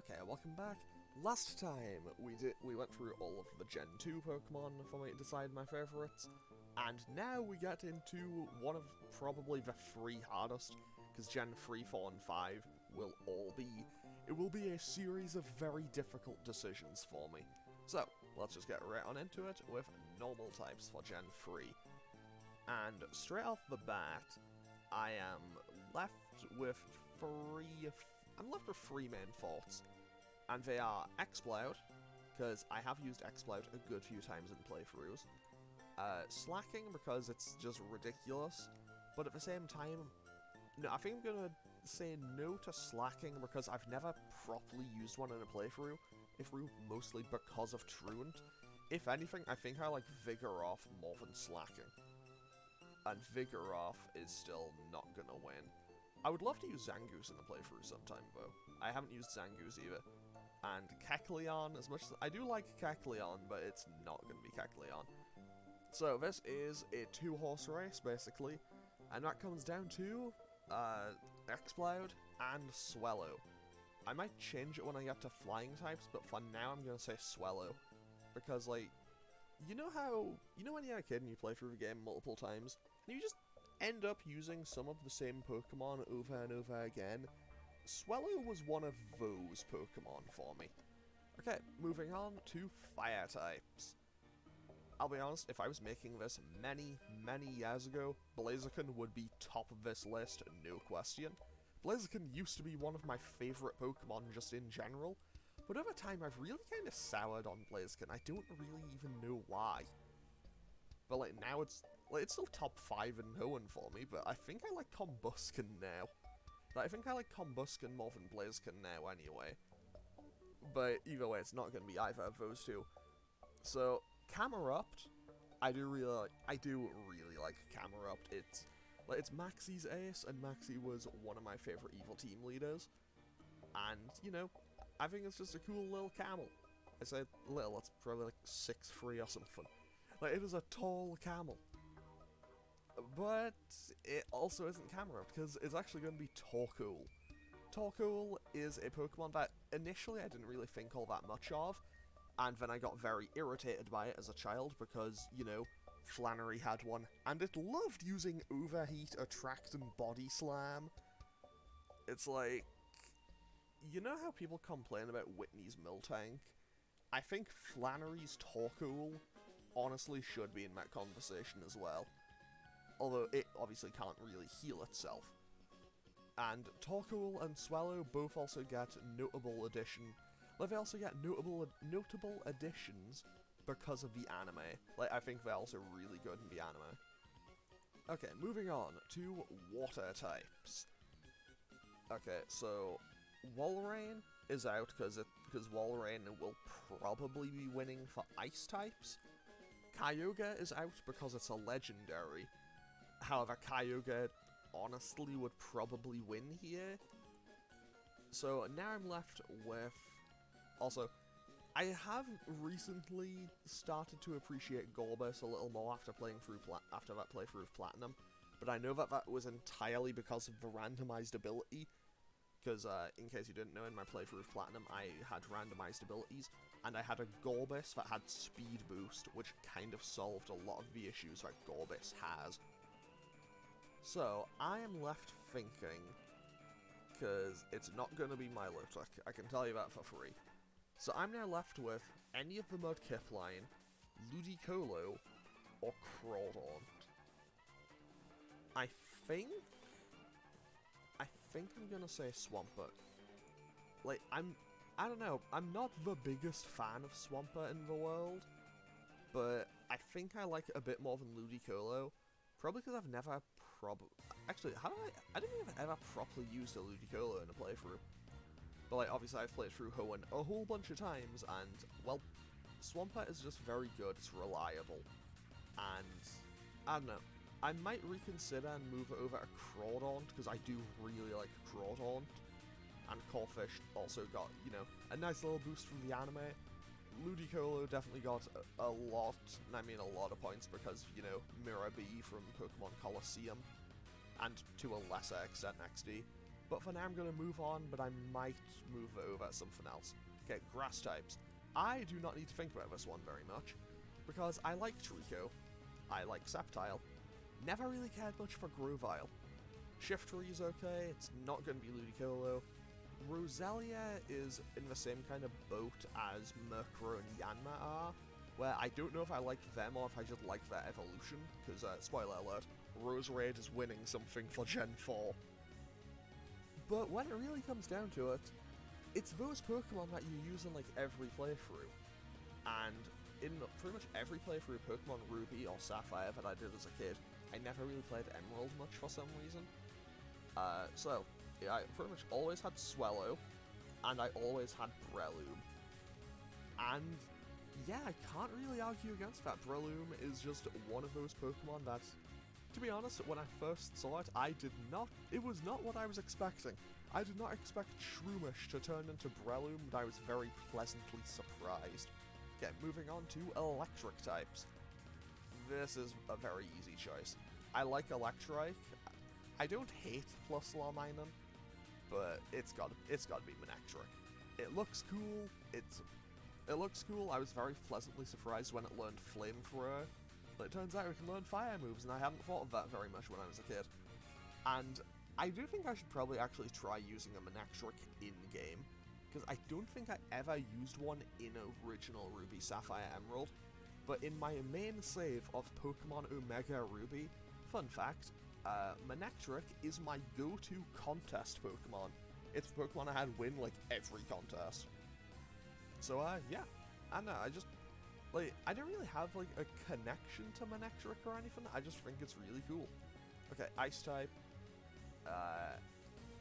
Okay, welcome back. Last time we went through all of the Gen 2 Pokemon for me to decide my favourites, and now we get into one of probably the three hardest, because Gen 3, 4, and 5 will all be... It will be a series of very difficult decisions for me. So, let's just get right on into it with normal types for Gen 3. And straight off the bat, I am left with three main faults, and they are Exploud, because I have used Exploud a good few times in playthroughs, Slacking, because it's just ridiculous, but at the same time, no, I think I'm gonna say no to Slacking because I've never properly used one in a playthrough, mostly because of Truant. If anything, I think I like Vigoroth more than Slacking. And Vigoroth is still not gonna win. I would love to use Zangoose in the playthrough sometime, though. I haven't used Zangoose either. And Kecleon, as much as I do like Kecleon, but it's not gonna be Kecleon. So this is a two-horse race, basically, and that comes down to Exploud and Swallow. I might change it when I get to flying types, but for now I'm gonna say Swallow. Because, like, you know when you're a kid and you play through the game multiple times, and you just end up using some of the same Pokemon over and over again? Swallow was one of those Pokemon for me. Okay, moving on to fire types. I'll be honest, if I was making this many years ago, Blaziken would be top of this list, no question. Blaziken used to be one of my favourite Pokemon just in general, but over time I've really kind of soured on Blaziken. I don't really even know why. But like now it's still top 5 in Hoenn for me, but I think I like Combusken now. I think I like Combusken more than Blaziken now anyway. But either way, it's not going to be either of those two. So, Camerupt, I do really like Camerupt. It's Maxie's ace, and Maxie was one of my favourite evil team leaders. And, you know, I think it's just a cool little camel. I say little, it's probably like 6'3" or something. Like, it is a tall camel. But it also isn't Camerupt, because it's actually going to be Torkoal. Torkoal is a Pokemon that initially I didn't really think all that much of, and then I got very irritated by it as a child because, you know, Flannery had one, and it loved using Overheat, Attract, and Body Slam. It's like, you know how people complain about Whitney's Miltank? I think Flannery's Torkoal honestly should be in that conversation as well. Although it obviously can't really heal itself. And Torkoal and Swallow both also get notable addition. Like, they also get notable additions because of the anime. Like, I think they're also really good in the anime. Okay, moving on to water types. Okay, so Walrein is out because Walrein will probably be winning for ice types. Kyogre is out because it's a legendary. However, Kyogre honestly would probably win here. So now I'm left with... Also, I have recently started to appreciate Gorbis a little more after after that playthrough of Platinum, but I know that was entirely because of the randomized ability. Because, in case you didn't know, in my playthrough of Platinum, I had randomized abilities, and I had a Gorbis that had Speed Boost, which kind of solved a lot of the issues that Gorbis has. So, I am left thinking, because it's not going to be Milotic, I can tell you that for free. So I'm now left with any of the Mudkip line, Ludicolo, or Crawdaunt. I think I'm gonna say Swampert. Like, I don't know, I'm not the biggest fan of Swampert in the world, but I think I like it a bit more than Ludicolo. Probably because I've never actually, I don't think I've ever properly used a Ludicolo in a playthrough. But, like, obviously I've played through Hoenn a whole bunch of times, and, well, Swampert is just very good, it's reliable. And, I don't know, I might reconsider and move it over to Crawdaunt, because I do really like Crawdaunt. And Corphish also got, you know, a nice little boost from the anime. Ludicolo definitely got a lot, and I mean a lot of points, because, you know, Mirror B from Pokemon Colosseum, and to a lesser extent XD. But for now I'm going to move on, but I might move over to something else. Okay, grass types. I do not need to think about this one very much, because I like Trico, I like Sceptile, never really cared much for Grovyle. Shiftry is okay, it's not going to be Ludicolo. Roselia is in the same kind of boat as Murkrow and Yanma are, where I don't know if I like them or if I just like their evolution, because, spoiler alert, Roserade is winning something for Gen 4. But when it really comes down to it, it's those Pokemon that you use in, like, every playthrough. And in pretty much every playthrough of Pokemon Ruby or Sapphire that I did as a kid, I never really played Emerald much for some reason. So, yeah, I pretty much always had Swellow, and I always had Breloom. And, yeah, I can't really argue against that. Breloom is just one of those Pokemon that, to be honest, when I first saw it, it was not what I was expecting. I did not expect Shroomish to turn into Breloom, but I was very pleasantly surprised. Okay, moving on to electric types. This is a very easy choice. I like Electrike. I don't hate Plus Lawminen, but it's got to be Manectric. It looks cool. It looks cool. I was very pleasantly surprised when it learned Flamethrower. But it turns out it can learn fire moves, and I hadn't thought of that very much when I was a kid. And I do think I should probably actually try using a Manectric in-game, because I don't think I ever used one in original Ruby Sapphire Emerald, but in my main save of Pokemon Omega Ruby, fun fact, Manectric is my go-to contest Pokemon. It's a Pokemon I had win, like, every contest. So, yeah, I don't know, I don't really have, like, a connection to Manectric or anything, I just think it's really cool. Okay, Ice-type.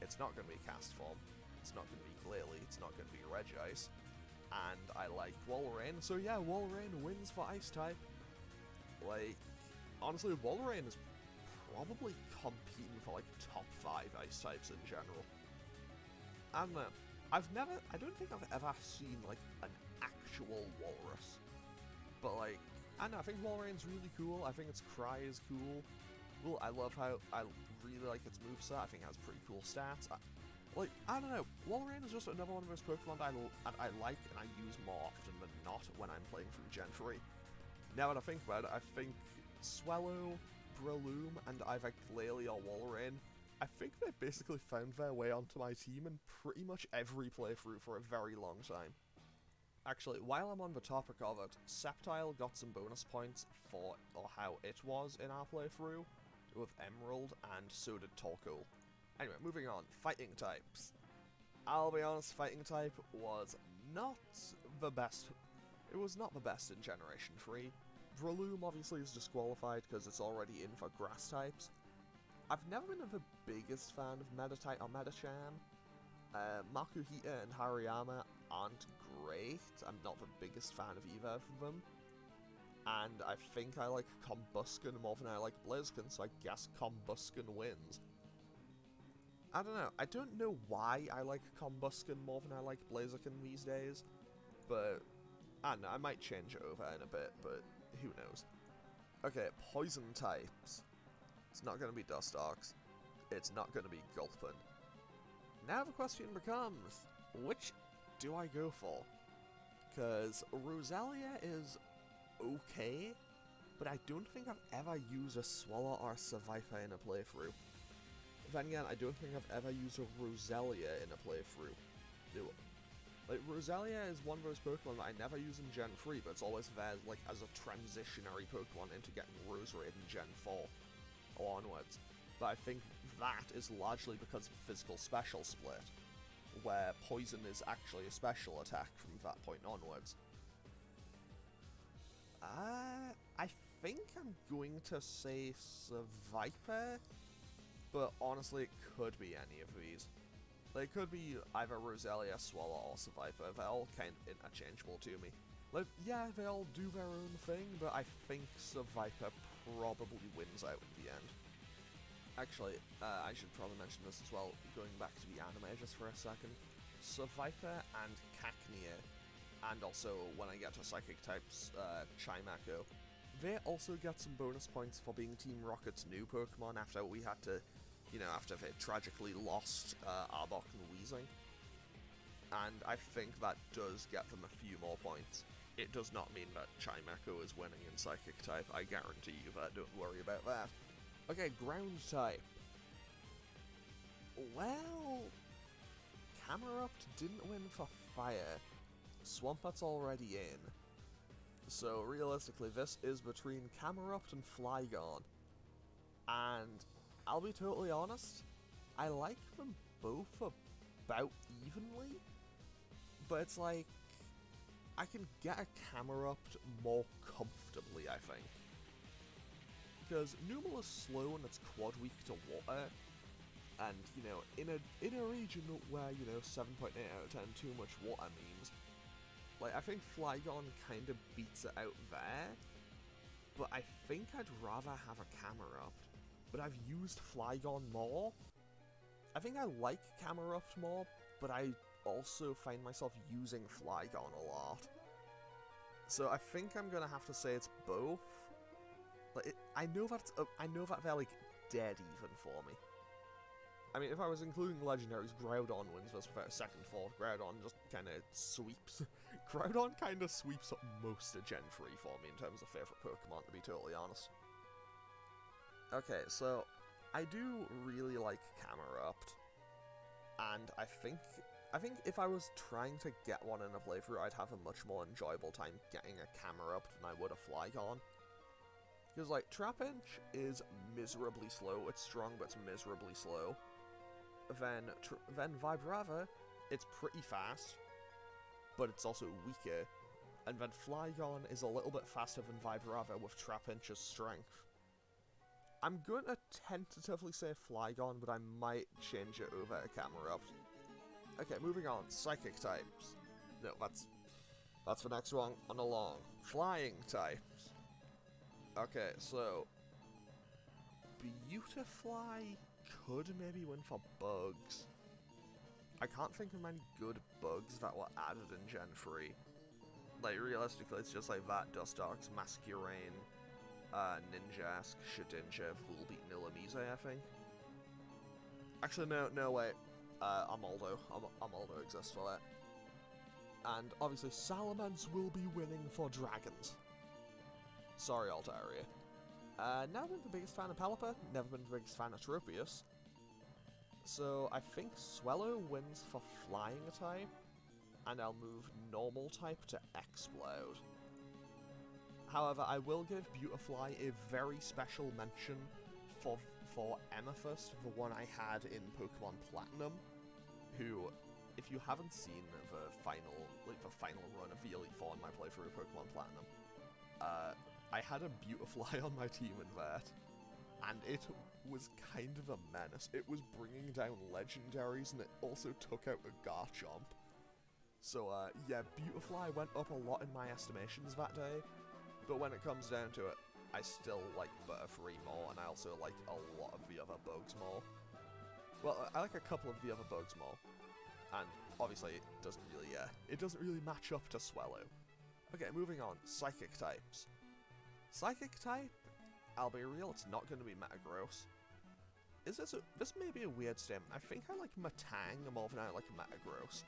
It's not going to be Castform, it's not going to be Glalie, it's not going to be Regice, and I like Walrein, so yeah, Walrein wins for Ice-type. Like, honestly, Walrein is probably competing for, like, top 5 Ice-types in general. And, I don't think I've ever seen, like, an actual Walrus. But, like, I don't know, I think Walrein's really cool, I think its cry is cool. Well, I love how, I really like its moveset, I think it has pretty cool stats. I don't know, Walrein is just another one of those Pokemon that I like and I use more often than not when I'm playing through Gen 3. Now that I think about it, I think Swellow, Breloom, and either Glalie or Walrein, I think they basically found their way onto my team in pretty much every playthrough for a very long time. Actually, while I'm on the topic of it, Sceptile got some bonus points for how it was in our playthrough with Emerald, and so did Torkoal. Anyway, moving on, fighting types. I'll be honest, fighting type was not the best. It was not the best in Generation 3. Breloom obviously is disqualified because it's already in for grass types. I've never been the biggest fan of Meditite or Medicham. Makuhita and Hariyama aren't great. I'm not the biggest fan of either of them. And I think I like Combusken more than I like Blaziken, so I guess Combusken wins. I don't know. I don't know why I like Combusken more than I like Blaziken these days, but I don't know. I might change it over in a bit, but who knows. Okay, poison types. It's not going to be Dustox. It's not going to be Gulpin. Now the question becomes, which do I go for? Because Roselia is okay, but I don't think I've ever used a Swallow or a Seviper in a playthrough. Then again, I don't think I've ever used a Roselia in a playthrough. Like, Roselia is one of those Pokemon that I never use in Gen 3, but it's always there, like, as a transitionary Pokemon into getting Roserade in Gen 4 or onwards. But I think that is largely because of Physical Special Split, where Poison is actually a special attack from that point onwards. I think I'm going to say Seviper, but honestly it could be any of these. They could be either Roselia, Swallow, or Seviper. They're all kind of interchangeable to me. Like, yeah, they all do their own thing, but I think Seviper probably wins out in the end. Actually, I should probably mention this as well, going back to the anime just for a second. Seviper and Cacnea, and also when I get to Psychic types, Chimecho, they also get some bonus points for being Team Rocket's new Pokemon after we had to you know, after they tragically lost Arbok and Weezing. And I think that does get them a few more points. It does not mean that Chimecho is winning in Psychic type, I guarantee you that, don't worry about that. Okay, Ground type. Well, Camerupt didn't win for Fire. Swampet's already in. So realistically, this is between Camerupt and Flygon. And I'll be totally honest, I like them both about evenly. But it's like, I can get a Camerupt more comfortably, I think. Because Numel is slow and it's quad weak to water. And, you know, in a region where, you know, 7.8 out of 10 too much water means, like, I think Flygon kind of beats it out there, but I think I'd rather have a Camerupt. But I've used Flygon more. I think I like Camerupt more, but I also find myself using Flygon a lot. So I think I'm gonna have to say it's both. Like, I know that they're, like, dead even for me. I mean, if I was including legendaries, Groudon wins this without a second thought. Groudon just kind of sweeps. Groudon kind of sweeps up most of Gen 3 for me in terms of favourite Pokemon, to be totally honest. Okay, so I do really like Camerupt, and I think if I was trying to get one in a playthrough, I'd have a much more enjoyable time getting a Camerupt than I would a Flygon. Because, like, Trapinch is miserably slow. It's strong, but it's miserably slow. Then Vibrava, it's pretty fast, but it's also weaker. And then Flygon is a little bit faster than Vibrava with Trapinch's strength. I'm going to tentatively say Flygon, but I might change it over to Camerupt. Okay, moving on. Psychic types. No, that's the next one on the long. Flying types. Okay, so Beautifly could maybe win for bugs. I can't think of many good bugs that were added in Gen 3. Like, realistically, it's just like that, Dustox, Masquerain, Ninjask, Shedinja, Volbeat, Nilamize, I think. Actually, no, wait. Armaldo. Armaldo exists for that. And obviously, Salamence will be winning for dragons. Sorry, Altaria. Never been the biggest fan of Pelipper, never been the biggest fan of Tropius. So I think Swellow wins for Flying type, and I'll move Normal type to Explode. However, I will give Beautifly a very special mention for Amethyst, the one I had in Pokemon Platinum, who, if you haven't seen the final run of the Elite Four in my playthrough of Pokemon Platinum, I had a Beautifly on my team in that, and it was kind of a menace. It was bringing down legendaries, and it also took out a Garchomp. So, yeah, Beautifly went up a lot in my estimations that day, but when it comes down to it, I still like Butterfree more, and I also like a lot of the other bugs more. Well, I like a couple of the other bugs more, and obviously it doesn't really match up to Swellow. Okay, moving on, Psychic types. Psychic type, I'll be real, it's not going to be Metagross. This may be a weird statement. I think I like Metang more than I like Metagross.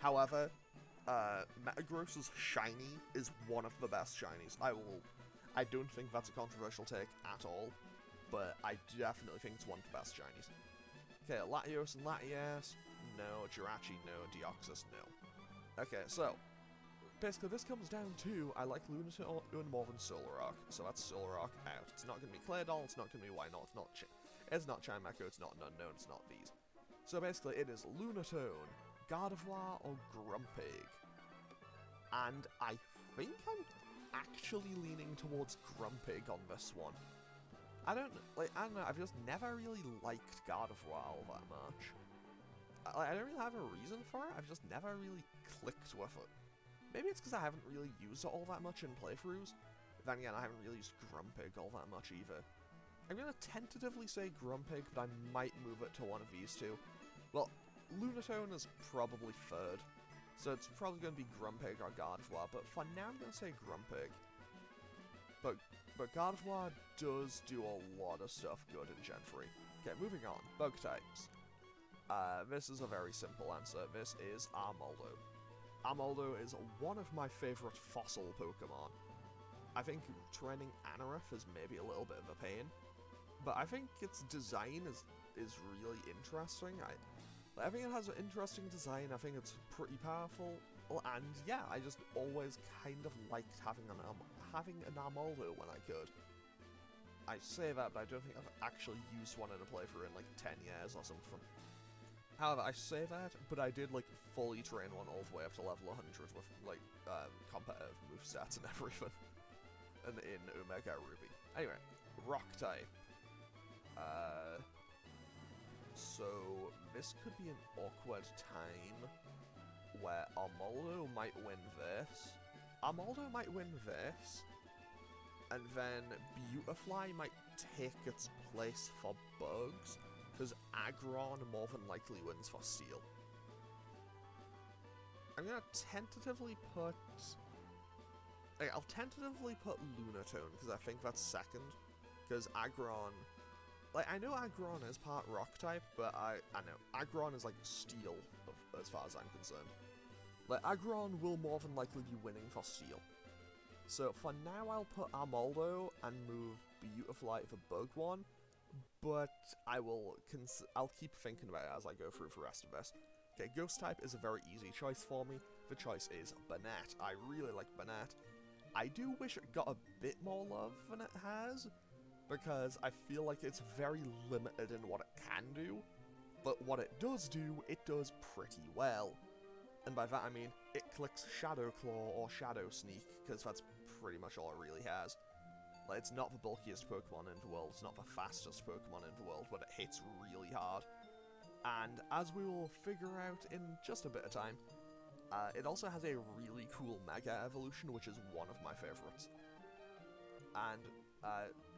However, Metagross's shiny is one of the best shinies. I don't think that's a controversial take at all, but I definitely think it's one of the best shinies. Okay, Latios and Latias, no. Jirachi, no. Deoxys, no. Okay, so basically, this comes down to, I like Lunatone more than Solrock, so that's Solrock out. It's not going to be Claydol, it's not going to be Wynaut, it's not Chimecho, it's not an unknown, it's not these. So basically, it is Lunatone, Gardevoir, or Grumpig. And I think I'm actually leaning towards Grumpig on this one. I don't know, I've just never really liked Gardevoir all that much. I don't really have a reason for it, I've just never really clicked with it. Maybe it's because I haven't really used it all that much in playthroughs. Then again, I haven't really used Grumpig all that much either. I'm going to tentatively say Grumpig, but I might move it to one of these two. Well, Lunatone is probably third, so it's probably going to be Grumpig or Gardevoir, but for now I'm going to say Grumpig. But Gardevoir does do a lot of stuff good in Gen 3. Okay, moving on. Bug types. This is a very simple answer. This is Armaldo. Armaldo is one of my favourite fossil Pokemon. I think training Anorith is maybe a little bit of a pain, but I think its design is really interesting. I think it has an interesting design. I think it's pretty powerful, and yeah, I just always kind of liked having an Armaldo when I could. I say that, but I don't think I've actually used one in a playthrough in like 10 years or something. However, I say that, but I did like fully train one all the way up to level 100 with like competitive movestats and everything. And in Omega Ruby. Anyway, rock type. So this could be an awkward time where Armaldo might win this. Armaldo might win this. And then Beautifly might take its place for bugs, because Aggron more than likely wins for Steel. I'm gonna tentatively put... Okay, I'll tentatively put Lunatone, because I think that's second. Because Aggron... Like, I know Aggron is part Rock type, but I know. Aggron is, like, Steel, as far as I'm concerned. Like, Aggron will more than likely be winning for Steel. So, for now, I'll put Armaldo and move Beautifly for Bug one. But I'll keep thinking about it as I go through the rest of this. Okay, Ghost type is a very easy choice for me. The choice is Banette. I really like Banette. I do wish it got a bit more love than it has, because I feel like it's very limited in what it can do, but what it does pretty well. And by that I mean, it clicks Shadow Claw or Shadow Sneak, because that's pretty much all it really has. Like, it's not the bulkiest Pokemon in the world, it's not the fastest Pokemon in the world, but it hits really hard. And as we will figure out in just a bit of time, it also has a really cool Mega Evolution, which is one of my favourites. And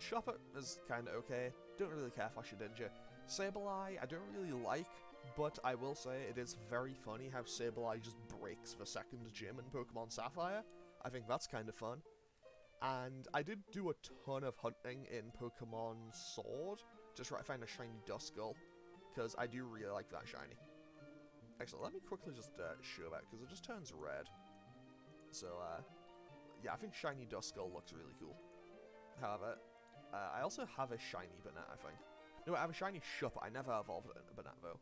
Shuppet is kinda okay, don't really care for Shedinja. Sableye, I don't really like, but I will say it is very funny how Sableye just breaks the second gym in Pokemon Sapphire. I think that's kinda fun. And I did do a ton of hunting in Pokemon Sword to try to find a shiny Duskull, because I do really like that shiny. Actually, let me quickly just show that, because it just turns red. So, yeah, I think shiny Duskull looks really cool. However, I also have a shiny Banette, I think. No, I have a shiny Shuppet. I never evolved it into Banette, though.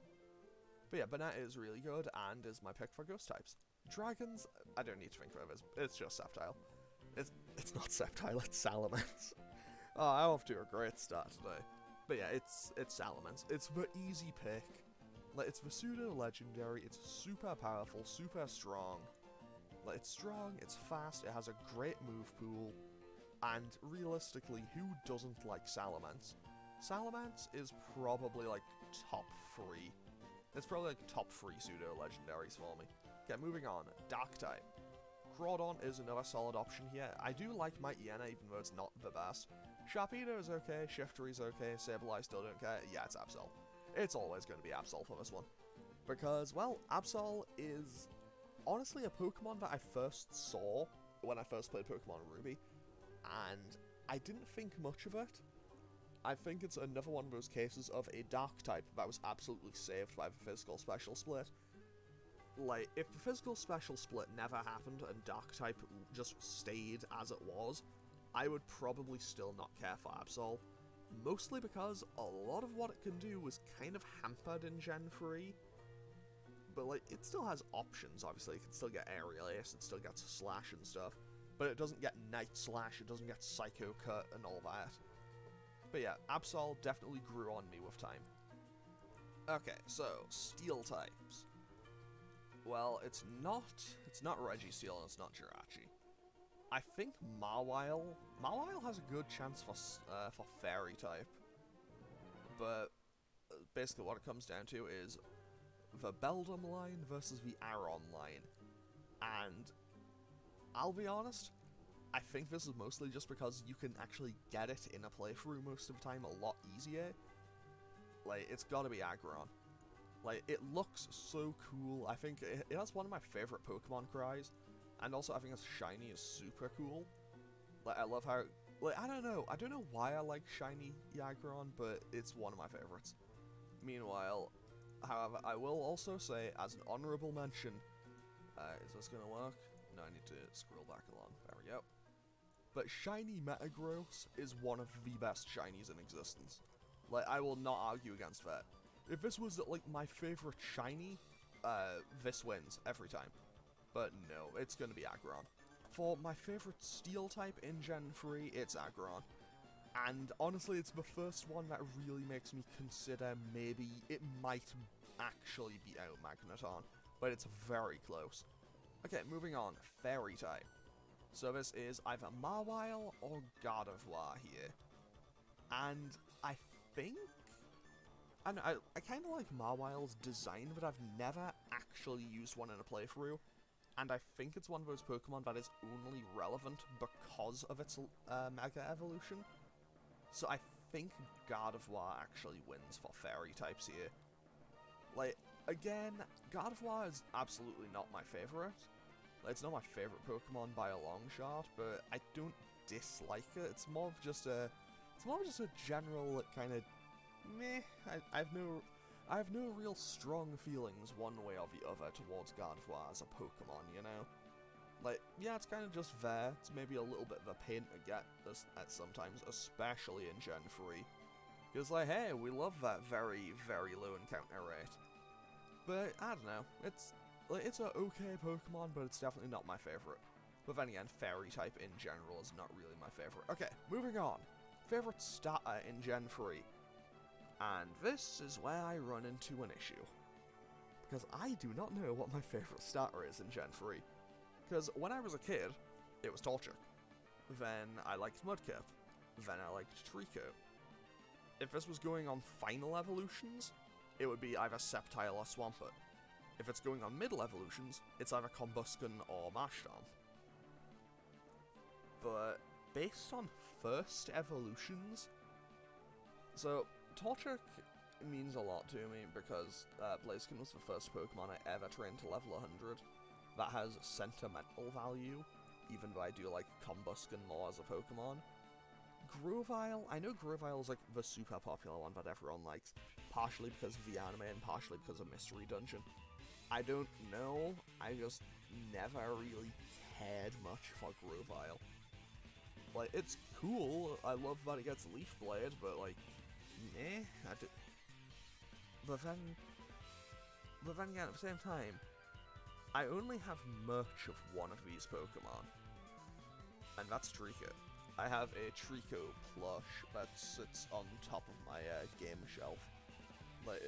But yeah, Banette is really good, and is my pick for Ghost types. Dragons, I don't need to think about it. It's just Sceptile. It's not Sceptile, it's Salamence. Oh, I'm off to a great start today. But yeah, it's Salamence. It's the easy pick. Like, it's the pseudo-legendary, it's super powerful, super strong. Like, it's strong, it's fast, it has a great move pool. And realistically, who doesn't like Salamence? Salamence is probably like top 3. It's probably like top 3 pseudo-legendaries for me. Okay, moving on. Dark type. Groudon is another solid option here. I do like my Iena, even though it's not the best. Sharpedo is okay, Shiftry's okay, Sableye still don't care. Yeah, it's Absol. It's always going to be Absol for this one. Because, well, Absol is honestly a Pokemon that I first saw when I first played Pokemon Ruby, and I didn't think much of it. I think it's another one of those cases of a Dark type that was absolutely saved by the physical special split. Like, if the physical special split never happened and Dark type just stayed as it was, I would probably still not care for Absol. Mostly because a lot of what it can do was kind of hampered in Gen 3. But, like, it still has options, obviously. It can still get Aerial Ace, it still gets Slash and stuff. But it doesn't get Night Slash, it doesn't get Psycho Cut and all that. But yeah, Absol definitely grew on me with time. Okay, so, Steel types. Well, it's not Registeel and it's not Jirachi. I think Mawile has a good chance for Fairy type. But basically what it comes down to is the Beldum line versus the Aron line. And I'll be honest, I think this is mostly just because you can actually get it in a playthrough most of the time a lot easier. Like, it's gotta be Aggron. Like, it looks so cool. I think it has one of my favorite Pokemon cries. And also, I think its shiny is super cool. Like, I love how Like, I don't know why I like shiny Yagron, but it's one of my favorites. Meanwhile, however, I will also say, as an honorable mention, is this gonna work? No, I need to scroll back along. There we go. But shiny Metagross is one of the best shinies in existence. Like, I will not argue against that. If this was, like, my favorite shiny, this wins every time. But no, it's gonna be Aggron. For my favorite steel type in Gen 3, it's Aggron. And honestly, it's the first one that really makes me consider maybe it might actually beat out Magneton. But it's very close. Okay, moving on. Fairy type. So this is either Mawile or Gardevoir here. And I think... I kind of like Mawile's design, but I've never actually used one in a playthrough. And I think it's one of those Pokemon that is only relevant because of its Mega Evolution. So I think Gardevoir actually wins for Fairy types here. Like, again, Gardevoir is absolutely not my favorite. Like, it's not my favorite Pokemon by a long shot, but I don't dislike it. It's more of just a general kind of meh. I have no real strong feelings one way or the other towards Gardevoir as a Pokemon, you know? Like, yeah, it's kind of just there. It's maybe a little bit of a pain to get at sometimes, especially in Gen 3. Because, like, hey, we love that very, very low encounter rate. But, I don't know, it's an okay Pokemon, but it's definitely not my favorite. But then again, Fairy type in general is not really my favorite. Okay, moving on. Favorite starter in Gen 3. And this is where I run into an issue. Because I do not know what my favorite starter is in Gen 3. Because when I was a kid, it was Torchic. Then I liked Mudkip. Then I liked Trico. If this was going on final evolutions, it would be either Sceptile or Swampert. If it's going on middle evolutions, it's either Combusken or Marshtomp. But based on first evolutions, so Torchic means a lot to me because Blaziken was the first Pokemon I ever trained to level 100 that has sentimental value, even though I do like Combusken more as a Pokemon. Grovyle, I know Grovyle is like the super popular one that everyone likes, partially because of the anime and partially because of Mystery Dungeon. I don't know, I just never really cared much for Grovyle. Like, it's cool, I love that it gets Leaf Blade, but like, meh, But then again, at the same time, I only have merch of one of these Pokemon, and that's Trico. I have a Trico plush that sits on top of my game shelf. Like,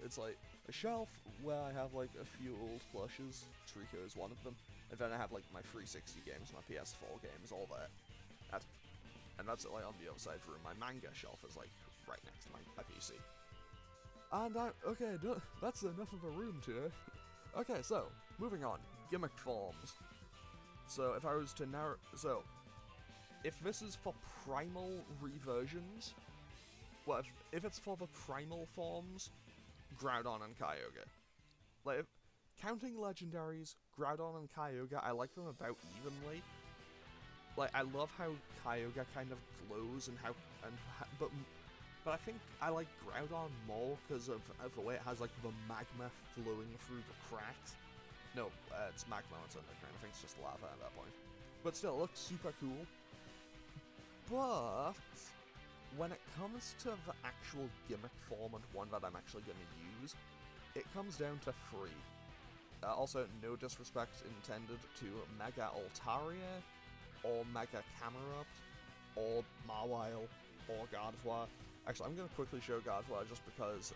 it's like a shelf where I have like a few old plushes. Trico is one of them, and then I have like my 360 games, my PS4 games, all there. And that's like on the other side of the room. My manga shelf is like right next to my PC. And okay, that's enough of a room today. Okay, so moving on, gimmick forms. So if I was to narrow, if this is for primal reversions, well, if it's for the primal forms, Groudon and Kyogre. Like, counting legendaries, Groudon and Kyogre, I like them about evenly. Like, I love how Kyogre kind of glows but I think I like Groudon more because of the way it has like the magma flowing through the cracks. No, it's magma, it's underground. I think it's just lava at that point. But still, it looks super cool. But when it comes to the actual gimmick form and one that I'm actually going to use, it comes down to 3. Also, no disrespect intended to Mega Altaria, or Mega Camerupt, or Mawile, or Gardevoir. Actually, I'm going to quickly show Gardevoir just because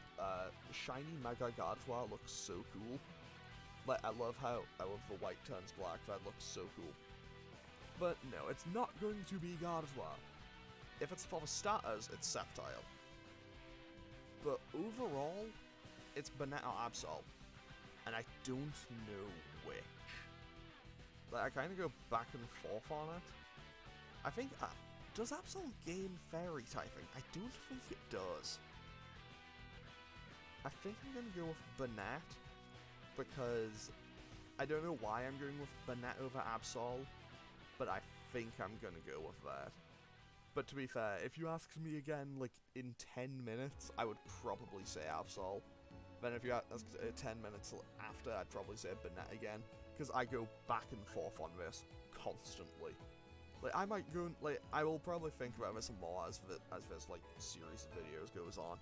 shiny Mega Gardevoir looks so cool. Like, I love the white turns black, that looks so cool. But no, it's not going to be Gardevoir. If it's for the starters, it's Sceptile. But overall, it's Banette or Absol. And I don't know which. Like, I kind of go back and forth on it. I think, does Absol gain Fairy typing? I don't think it does. I think I'm going to go with Banette, because I don't know why I'm going with Banette over Absol, but I think I'm going to go with that. But to be fair, if you asked me again, like, in 10 minutes, I would probably say Absol. Then if you asked 10 minutes after, I'd probably say Banette again. Because I go back and forth on this constantly. Like, I might go, like, I will probably think about this more as this, like, series of videos goes on.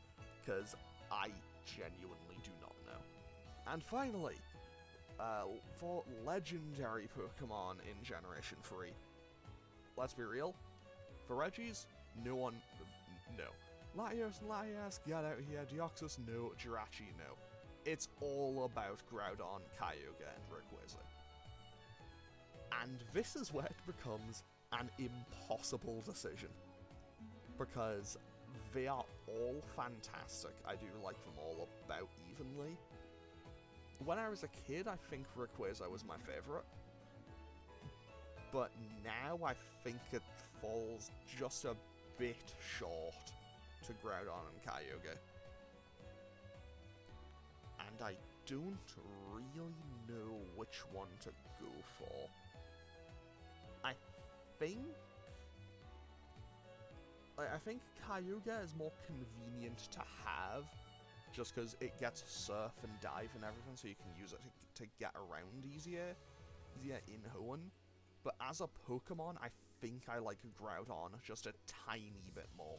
Because I genuinely do not know. And finally, for legendary Pokemon in Generation 3, let's be real, for Regis, no one, no. Latias, get out of here, Deoxys, no, Jirachi, no. It's all about Groudon, Kyogre, and Rayquaza. And this is where it becomes an impossible decision. Because they are all fantastic. I do like them all about evenly. When I was a kid, I think Rayquaza was my favourite. But now I think it falls just a bit short to Groudon and Kyogre. And I don't really know which one to go for. I think Kyogre is more convenient to have, just because it gets surf and dive and everything, so you can use it to get around easier in Hoenn. But as a Pokemon, I think I like Groudon just a tiny bit more.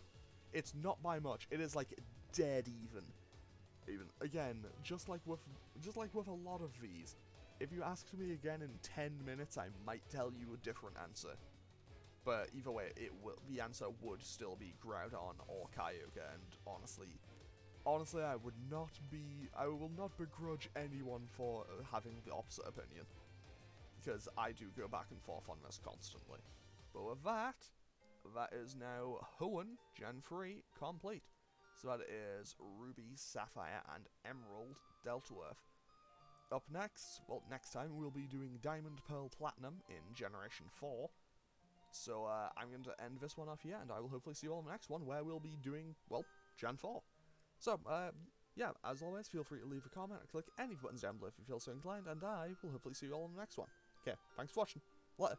It's not by much. It is like dead even. Again, just like with a lot of these, if you asked me again in 10 minutes, I might tell you a different answer. But either way, the answer would still be Groudon or Kyogre, and honestly, I will not begrudge anyone for having the opposite opinion. Because I do go back and forth on this constantly. But with that is now Hoenn Gen 3 complete. So that is Ruby, Sapphire, and Emerald Delta-Earth. Up next, well, next time we'll be doing Diamond, Pearl, Platinum in Generation 4. So I'm going to end this one off here, and I will hopefully see you all in the next one, where we'll be doing, well, Gen 4. So, yeah, as always, feel free to leave a comment and click any buttons down below if you feel so inclined, and I will hopefully see you all in the next one. Okay, thanks for watching. Later.